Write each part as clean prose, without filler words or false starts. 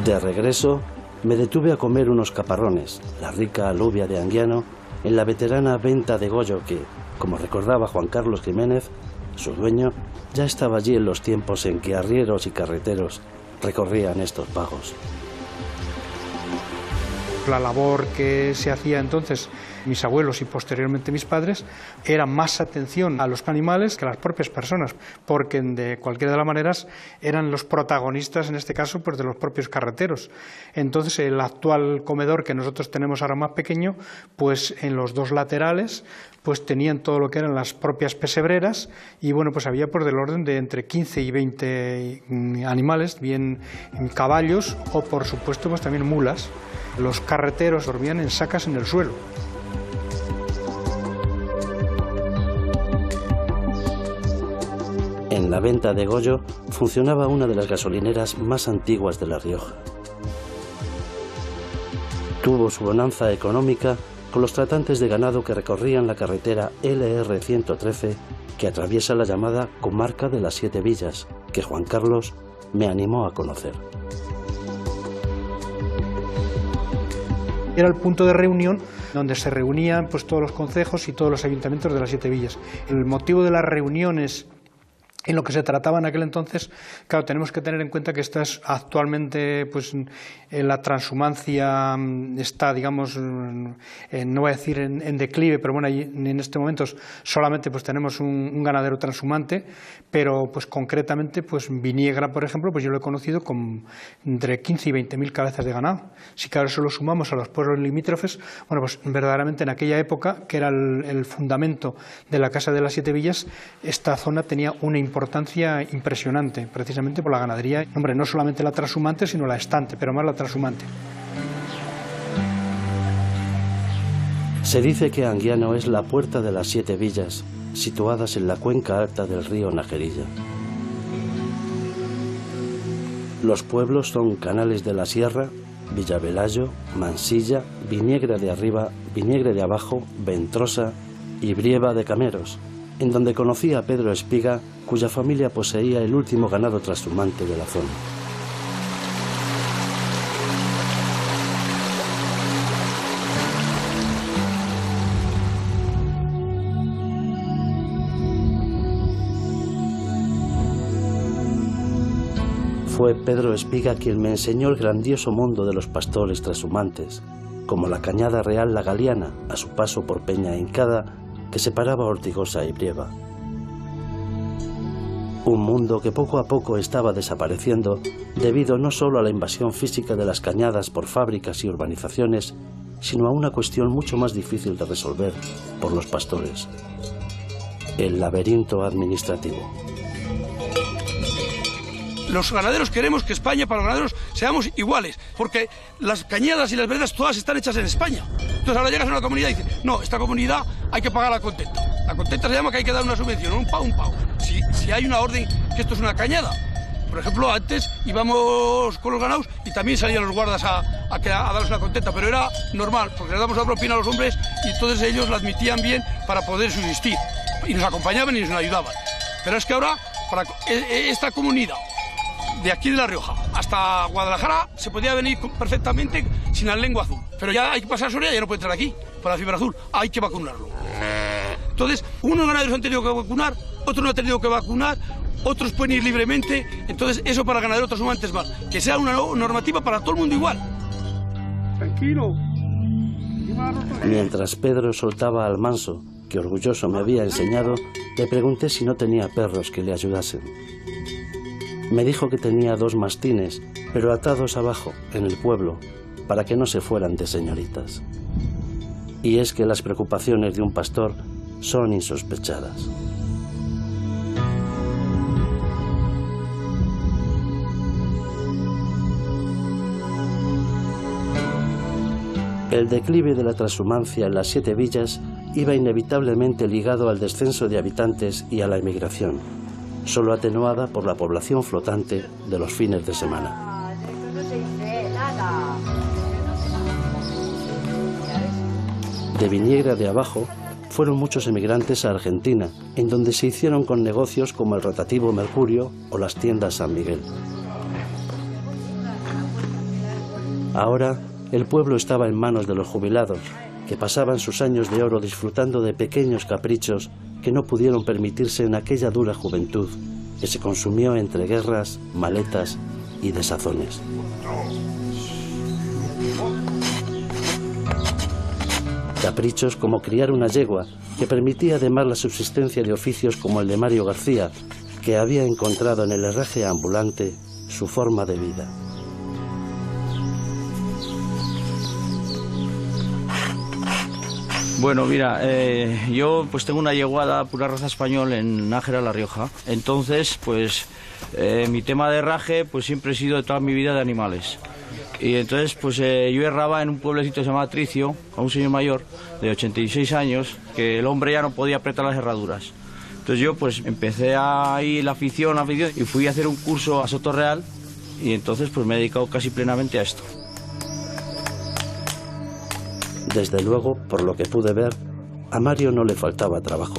De regreso, me detuve a comer unos caparrones, la rica alubia de Anguiano, en la veterana venta de Goyo que, como recordaba Juan Carlos Jiménez, su dueño, ya estaba allí en los tiempos en que arrieros y carreteros recorrían estos pagos. La labor que se hacía entonces mis abuelos y posteriormente mis padres era más atención a los animales que a las propias personas, porque de cualquiera de las maneras eran los protagonistas, en este caso, pues de los propios carreteros. Entonces el actual comedor que nosotros tenemos ahora más pequeño, pues en los dos laterales pues tenían todo lo que eran las propias pesebreras y bueno, pues había por del orden de entre 15 y 20 animales, bien caballos o por supuesto pues también mulas. Los carreteros dormían en sacas en el suelo. En la venta de Goyo funcionaba una de las gasolineras más antiguas de La Rioja. Tuvo su bonanza económica con los tratantes de ganado que recorrían la carretera LR 113 que atraviesa la llamada comarca de las Siete Villas, que Juan Carlos me animó a conocer. Era el punto de reunión donde se reunían pues todos los concejos y todos los ayuntamientos de las Siete Villas. El motivo de las reuniones en lo que se trataba en aquel entonces, claro, tenemos que tener en cuenta que estas actualmente, pues la transhumancia está, digamos, no voy a decir en declive, pero bueno, en este momento solamente pues tenemos un ganadero transhumante, pero pues concretamente, pues Viniegra, por ejemplo, pues yo lo he conocido con entre 15 y 20.000 cabezas de ganado. Si claro, eso lo sumamos a los pueblos limítrofes, bueno, pues verdaderamente en aquella época, que era el fundamento de la Casa de las Siete Villas, esta zona tenía una importancia impresionante, precisamente por la ganadería, hombre, no solamente la transhumante, sino la estante, pero más la transhumante. Se dice que Anguiano es la puerta de las Siete Villas, situadas en la cuenca alta del río Najerilla. Los pueblos son Canales de la Sierra, Villavelayo, Mansilla, Viniegra de Arriba, Viniegra de Abajo, Ventrosa y Brieva de Cameros, en donde conocí a Pedro Espiga, cuya familia poseía el último ganado transhumante de la zona. Fue Pedro Espiga quien me enseñó el grandioso mundo de los pastores transhumantes, como la cañada real La Galiana, a su paso por Peña Hincada, que separaba Ortigosa y Brieva. Un mundo que poco a poco estaba desapareciendo debido no solo a la invasión física de las cañadas por fábricas y urbanizaciones, sino a una cuestión mucho más difícil de resolver por los pastores: el laberinto administrativo. Los ganaderos queremos que España, para los ganaderos, seamos iguales, porque las cañadas y las veredas todas están hechas en España. Entonces ahora llegas a una comunidad y dices, no, esta comunidad hay que pagar la contenta. La contenta se llama que hay que dar una subvención, un pago. Si hay una orden que esto es una cañada. Por ejemplo, antes íbamos con los ganados y también salían los guardas a darles una contenta, pero era normal, porque le damos la propina a los hombres y entonces ellos la admitían bien para poder subsistir. Y nos acompañaban y nos ayudaban. Pero es que ahora, para esta comunidad, de aquí de La Rioja hasta Guadalajara, se podía venir perfectamente sin la lengua azul. Pero ya hay que pasar sobre ella, ya no puede entrar aquí, para la fibra azul. Hay que vacunarlo. Entonces, unos ganaderos han tenido que vacunar, otros no han tenido que vacunar, otros pueden ir libremente. Entonces, eso para ganaderos transhumantes es mal. Que sea una normativa para todo el mundo igual. Tranquilo. Mientras Pedro soltaba al manso, que orgulloso me había enseñado, le pregunté si no tenía perros que le ayudasen. Me dijo que tenía 2 mastines, pero atados abajo, en el pueblo, para que no se fueran de señoritas. Y es que las preocupaciones de un pastor son insospechadas. El declive de la transhumancia en las Siete Villas iba inevitablemente ligado al descenso de habitantes y a la emigración, solo atenuada por la población flotante de los fines de semana. De Viniegra de Abajo fueron muchos emigrantes a Argentina, en donde se hicieron con negocios como el rotativo Mercurio o las tiendas San Miguel. Ahora el pueblo estaba en manos de los jubilados, que pasaban sus años de oro disfrutando de pequeños caprichos que no pudieron permitirse en aquella dura juventud que se consumió entre guerras, maletas y desazones. Caprichos como criar una yegua, que permitía además la subsistencia de oficios como el de Mario García, que había encontrado en el herraje ambulante su forma de vida. Bueno, mira, yo pues tengo una yeguada pura raza español en Nájera, La Rioja. Entonces, pues mi tema de herraje pues siempre he sido de toda mi vida de animales. Y entonces pues yo herraba en un pueblecito que se llama Tricio, a un señor mayor de 86 años, que el hombre ya no podía apretar las herraduras. Entonces yo pues empecé ahí la afición y fui a hacer un curso a Sotorreal y entonces pues me he dedicado casi plenamente a esto. Desde luego, por lo que pude ver, a Mario no le faltaba trabajo.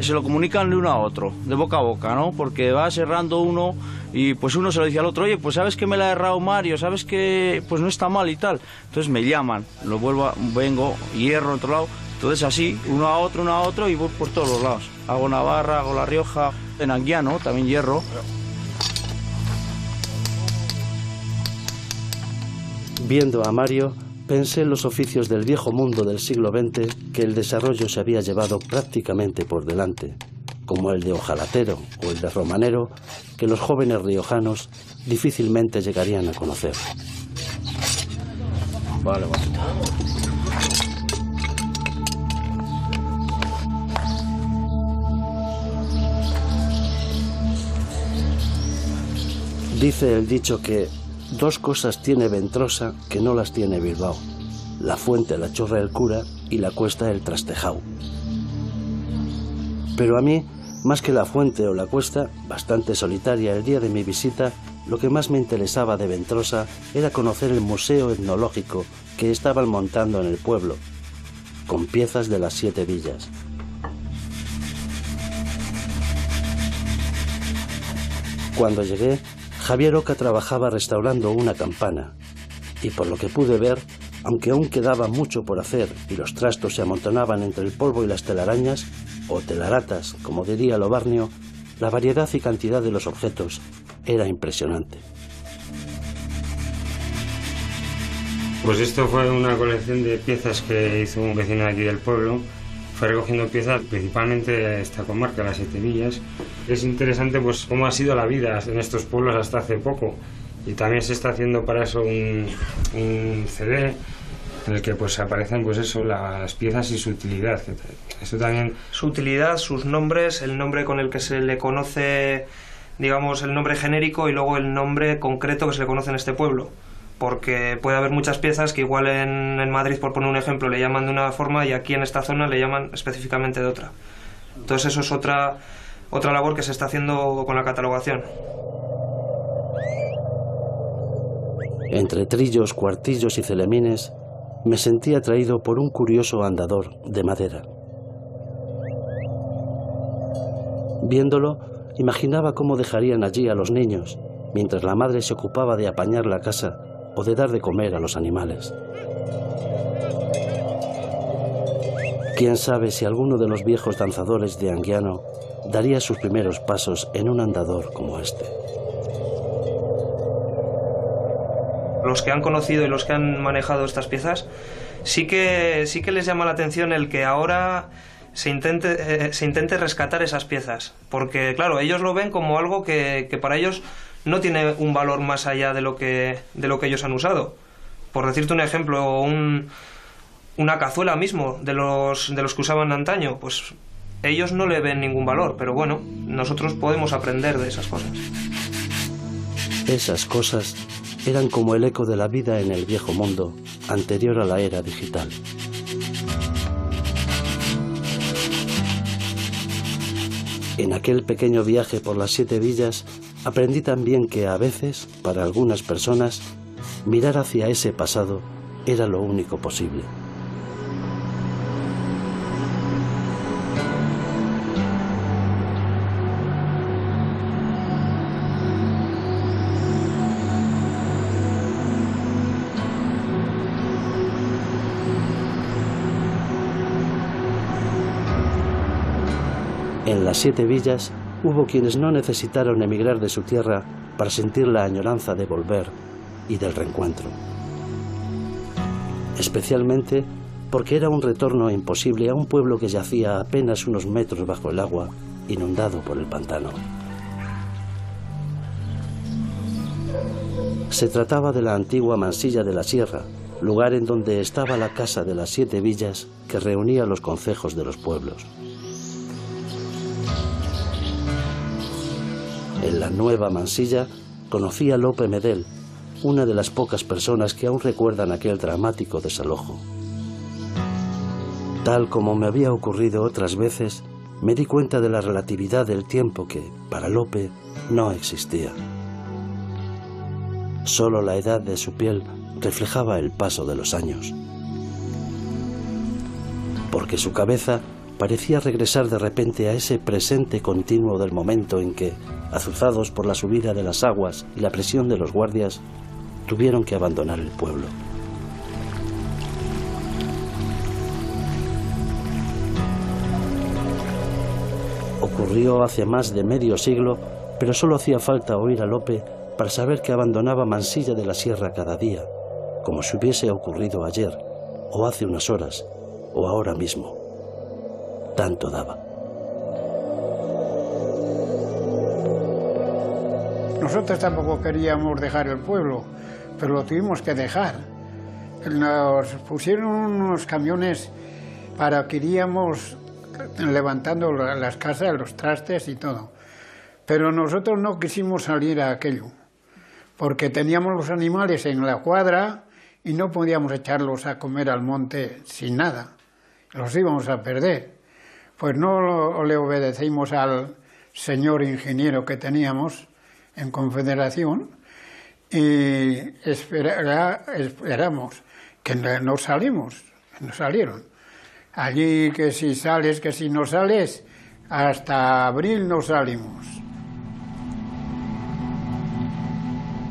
Se lo comunican de uno a otro, de boca a boca, ¿no? Porque va errando uno y pues uno se lo dice al otro, oye, pues sabes que me la ha errado Mario, sabes que pues no está mal y tal. Entonces me llaman, vengo, hierro en otro lado. Entonces así, uno a otro y voy por todos los lados. Hago Navarra, hago La Rioja, en Anguiano también hierro. Viendo a Mario, pensé en los oficios del viejo mundo del siglo XX que el desarrollo se había llevado prácticamente por delante, como el de hojalatero o el de romanero, que los jóvenes riojanos difícilmente llegarían a conocer. Vale. Dice el dicho que dos cosas tiene Ventrosa que no las tiene Bilbao: la fuente la chorra el cura y la cuesta el trastejao. Pero a mí, más que la fuente o la cuesta, bastante solitaria el día de mi visita, lo que más me interesaba de Ventrosa era conocer el museo etnológico que estaban montando en el pueblo, con piezas de las 7 villas. Cuando llegué, Javier Oca trabajaba restaurando una campana, y por lo que pude ver, aunque aún quedaba mucho por hacer y los trastos se amontonaban entre el polvo y las telarañas, o telaratas, como diría Lobarnio, la variedad y cantidad de los objetos era impresionante. Pues esto fue una colección de piezas que hizo un vecino de aquí del pueblo. Fue recogiendo piezas principalmente de esta comarca, las 7 villas. Es interesante pues cómo ha sido la vida en estos pueblos hasta hace poco. Y también se está haciendo para eso un CD en el que pues aparecen pues eso, las piezas y su utilidad. Eso también... Su utilidad, sus nombres, el nombre con el que se le conoce, digamos, el nombre genérico y luego el nombre concreto que se le conoce en este pueblo. Porque puede haber muchas piezas que igual en Madrid, por poner un ejemplo, le llaman de una forma y aquí en esta zona le llaman específicamente de otra. Entonces eso es otra labor que se está haciendo con la catalogación. Entre trillos, cuartillos y celemines, me sentí atraído por un curioso andador de madera. Viéndolo, imaginaba cómo dejarían allí a los niños, mientras la madre se ocupaba de apañar la casa o de dar de comer a los animales. Quién sabe si alguno de los viejos danzadores de Anguiano daría sus primeros pasos en un andador como este. Los que han conocido y los que han manejado estas piezas, sí que les llama la atención el que ahora se intente rescatar esas piezas, porque claro, ellos lo ven como algo que para ellos no tiene un valor más allá de lo que ellos han usado. Por decirte un ejemplo, una cazuela mismo de los que usaban antaño, pues ellos no le ven ningún valor, pero bueno, nosotros podemos aprender de esas cosas. Esas cosas eran como el eco de la vida en el viejo mundo, anterior a la era digital. En aquel pequeño viaje por las 7 villas, aprendí también que a veces, para algunas personas, mirar hacia ese pasado era lo único posible. las 7 villas hubo quienes no necesitaron emigrar de su tierra para sentir la añoranza de volver y del reencuentro. Especialmente porque era un retorno imposible a un pueblo que yacía apenas unos metros bajo el agua, inundado por el pantano. Se trataba de la antigua Mansilla de la Sierra, lugar en donde estaba la casa de las 7 villas que reunía los concejos de los pueblos. En la nueva Mansilla conocí a Lope Medel, una de las pocas personas que aún recuerdan aquel dramático desalojo. Tal como me había ocurrido otras veces, me di cuenta de la relatividad del tiempo que, para Lope, no existía. Solo la edad de su piel reflejaba el paso de los años. Porque su cabeza parecía regresar de repente a ese presente continuo del momento en que, azuzados por la subida de las aguas y la presión de los guardias, tuvieron que abandonar el pueblo. Ocurrió hace más de medio siglo, pero solo hacía falta oír a Lope para saber que abandonaba Mansilla de la Sierra cada día, como si hubiese ocurrido ayer, o hace unas horas, o ahora mismo. Tanto daba. Nosotros tampoco queríamos dejar el pueblo, pero lo tuvimos que dejar. Nos pusieron unos camiones para que iríamos levantando las casas, los trastes y todo. Pero nosotros no quisimos salir a aquello, porque teníamos los animales en la cuadra y no podíamos echarlos a comer al monte sin nada. Los íbamos a perder. Pues no le obedecimos al señor ingeniero que teníamos en Confederación y esperamos que no salimos, no salieron. Allí que si sales, que si no sales, hasta abril no salimos.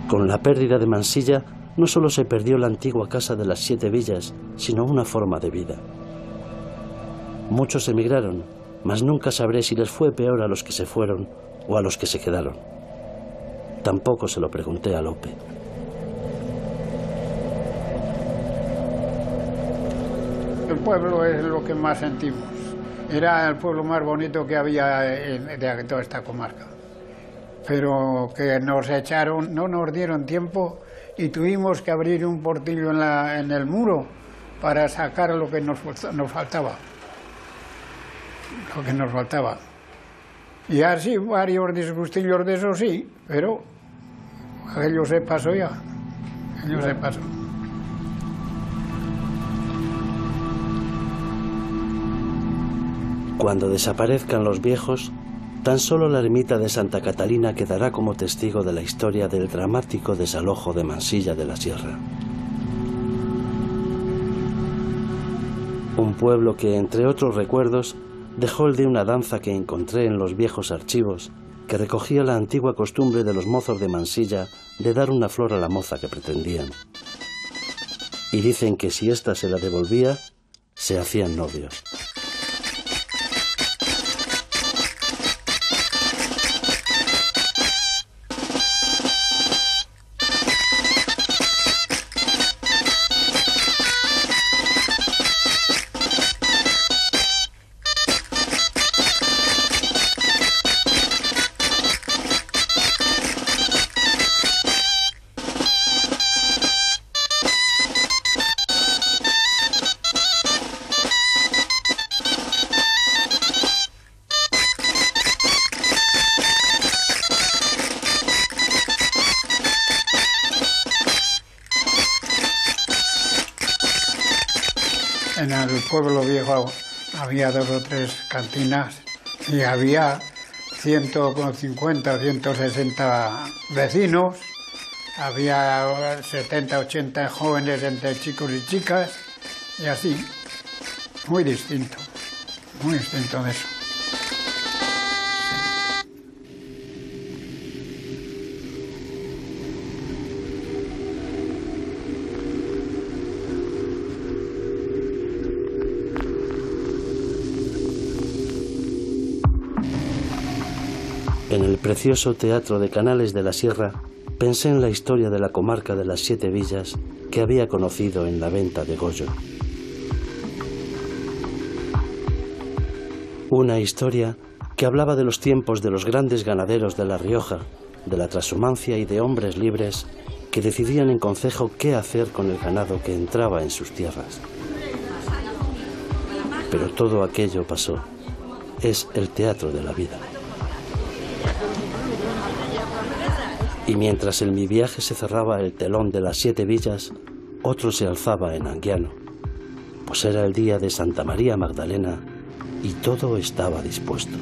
Con la pérdida de Mansilla, no solo se perdió la antigua casa de las 7 villas, sino una forma de vida. Muchos emigraron, mas nunca sabré si les fue peor a los que se fueron o a los que se quedaron. Tampoco se lo pregunté a Lope. El pueblo es lo que más sentimos. Era el pueblo más bonito que había de toda esta comarca. Pero que nos echaron, no nos dieron tiempo y tuvimos que abrir un portillo en el muro para sacar lo que nos faltaba. Lo que nos faltaba. Y así, varios disgustillos de eso sí, pero aquello se pasó ya. Aquello se pasó. Cuando desaparezcan los viejos, tan solo la ermita de Santa Catalina quedará como testigo de la historia del dramático desalojo de Mansilla de la Sierra. Un pueblo que, entre otros recuerdos, dejó el de una danza que encontré en los viejos archivos, que recogía la antigua costumbre de los mozos de Mansilla de dar una flor a la moza que pretendían. Y dicen que si ésta se la devolvía, se hacían novios. En el pueblo viejo había 2 o 3 cantinas y había 150 o 160 vecinos, había 70, 80 jóvenes entre chicos y chicas y así, muy distinto de eso. En el precioso Teatro de Canales de la Sierra pensé en la historia de la comarca de las Siete Villas que había conocido en la venta de Goyo. Una historia que hablaba de los tiempos de los grandes ganaderos de La Rioja, de la trashumancia y de hombres libres que decidían en concejo qué hacer con el ganado que entraba en sus tierras. Pero todo aquello pasó. Es el teatro de la vida. Y mientras en mi viaje se cerraba el telón de las Siete Villas, otro se alzaba en Anguiano, pues era el día de Santa María Magdalena y todo estaba dispuesto.